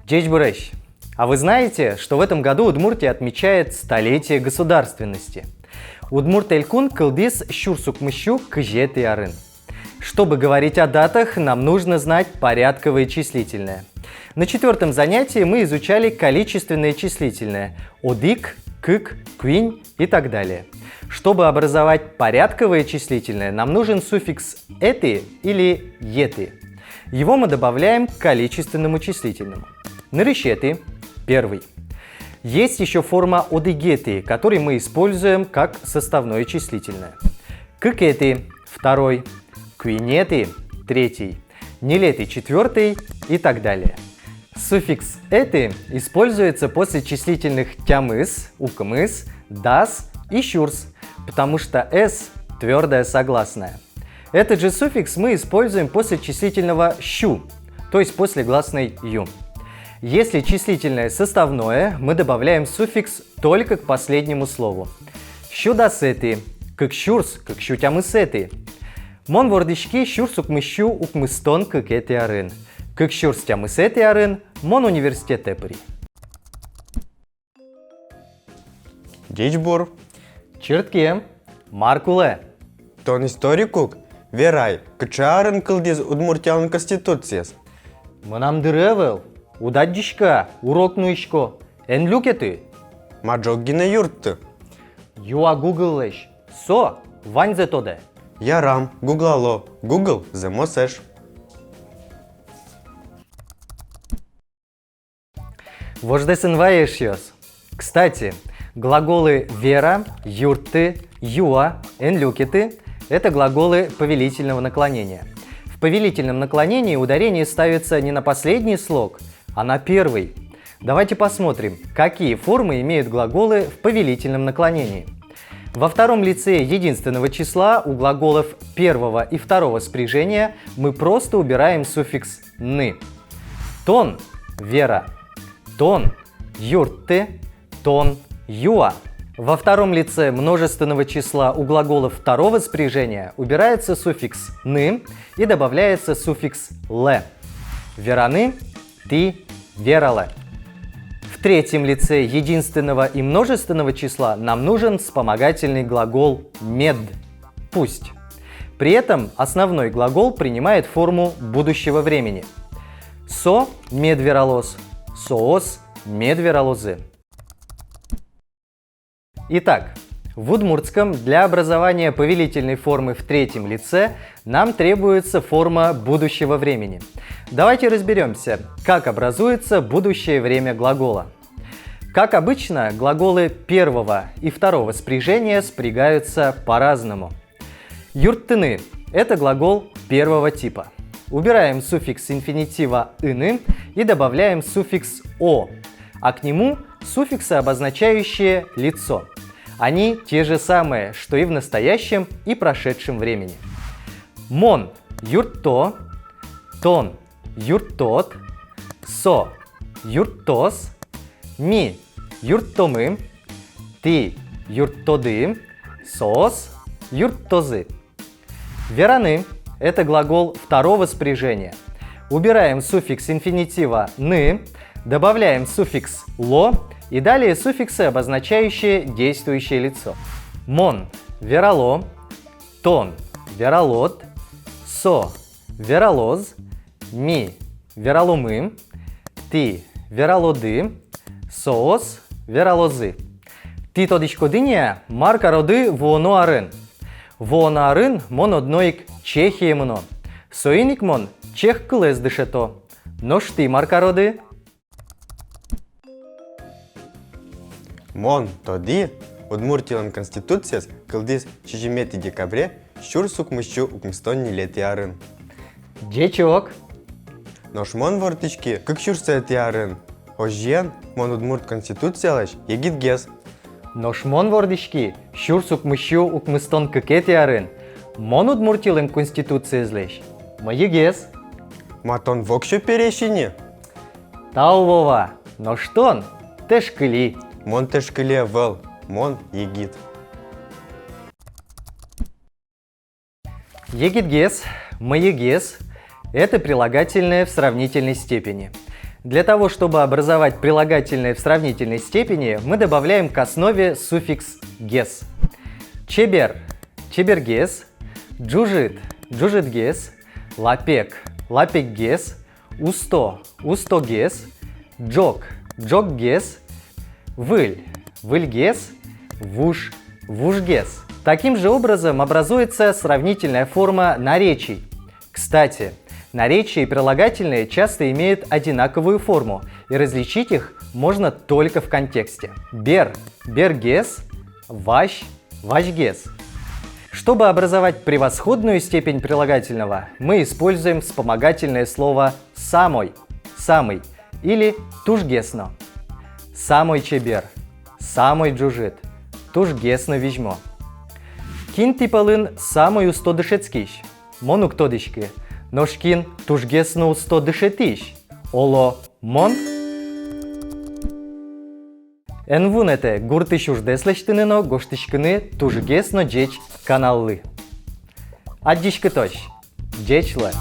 Дечь Бурещ, а вы знаете, что в этом году Удмуртия отмечает столетие государственности? Удмурт-элькун кылдис щурсук-мыщу кыжет и арын. Чтобы говорить о датах, нам нужно знать порядковое числительное. На 4-м занятии мы изучали количественное числительное – одик, кык, квинь и так далее. Чтобы образовать порядковое числительное, нам нужен суффикс «эты» или «еты». Его мы добавляем к количественному числительному. Нырыщеты – первый. Есть еще форма одыгеты, который мы используем как составное числительное. Кыкеты – второй. Квинеты – третий. Нелеты – четвертый и так далее. Суффикс «эты» используется после числительных тямыс, укмыс, дас и щурс, потому что «с» – твердая согласная. Этот же суффикс мы используем после числительного «щу», то есть после гласной «ю». Если числительное составное, мы добавляем суффикс только к последнему слову. Щудасеты, как щурс, как щутямысеты. Мон вордишки щурсукмыщу укмыстон как эти арын. Как щурстямысеты арын, мон университет эпри. Дичбур. Чертке, Маркуле. Тон историкук, верай, кычарын кылдиз Удмуртиян конституцияс. Мынам дыревел, удаддишка, урок нуишко, эн люкеты. Маджоггина юртты. Юа гугллэш, со, ваньзе тоде. Ярам, гуглало, гугл земосеш. Вождесен ваешьёс. Кстати, глаголы вера, юрты, юа, энлюкеты – это глаголы повелительного наклонения. В повелительном наклонении ударение ставится не на последний слог, а на первый. Давайте посмотрим, какие формы имеют глаголы в повелительном наклонении. Во втором лице единственного числа у глаголов первого и второго спряжения мы просто убираем суффикс «ны». Тон – вера, тон – юрты, тон – юа. Во втором лице множественного числа у глаголов второго спряжения убирается суффикс «ны» и добавляется суффикс «ле». Вераны – ты, верала. В третьем лице единственного и множественного числа нам нужен вспомогательный глагол «мед» – «пусть». При этом основной глагол принимает форму будущего времени. Со – медверолоз, соос – медверолозы. Итак, в удмуртском для образования повелительной формы в третьем лице нам требуется форма будущего времени. Давайте разберемся, как образуется будущее время глагола. Как обычно, глаголы первого и второго спряжения спрягаются по-разному. Юрттыны – это глагол первого типа. Убираем суффикс инфинитива «ыны» и добавляем суффикс «о», а к нему суффиксы, обозначающие лицо. Они те же самые, что и в настоящем и прошедшем времени. Мон – юртто, тон – юртот, со – юртос, ми – юртомы, ты – юртоды, соос – юртозы. Вераны – это глагол второго спряжения. Убираем суффикс инфинитива «ны», добавляем суффикс «ло» и далее суффиксы, обозначающие действующее лицо. Мон – верало, тон – веролот, со – веролоз, ми – вероломы, ты – веролоды, соос – веролозы. Ти тодишкодиния марка роды воно арын. Воно арын мон одноик Чехия мно. Соиник мон чех кылез дышето. Но шти марка роды. Мон тоди Удмуртиян конституцияс кылдиз 4 декабре щурсукмыщу укмстонни лети арын. Дечок. Нош мон вортички как щурсети арын. Ожьен мон удмурт конституциялаш егитгес. Нош мон вордишки щурсук мыщу укмыстон кыкети арын. Мон удмуртилен конституция злещ. Маегес. Матон вокщо перещини. Таувова. Но штон? Тешкыли. Мон тешкыле вел, мон егит. Егитгес, маегес – это прилагательное в сравнительной степени. Для того, чтобы образовать прилагательные в сравнительной степени, мы добавляем к основе суффикс «гес». Чебер – чебергес, джужит – джужитгес, лапек – лапекгес, усто – устогес, джок – джокгес, выль – выльгес, вуж – вужгес. Таким же образом образуется сравнительная форма наречий. Кстати, наречия и прилагательные часто имеют одинаковую форму, и различить их можно только в контексте. Бер – бергес, ващ – ващгес. Чтобы образовать превосходную степень прилагательного, мы используем вспомогательное слово «самой» – «самый» или «тужгесно». «Самой чебер», «самой джужит», «тужгесно вижмо». Кин типалын самой усто дышецкиш, монук тодышки, ношкин тужгесно усто дышетиш, оло мон. Энвунете гуртыш уждеслештынено гоштышкыны тужгесно джеч каналлы. Аддишкы тош, джечлы.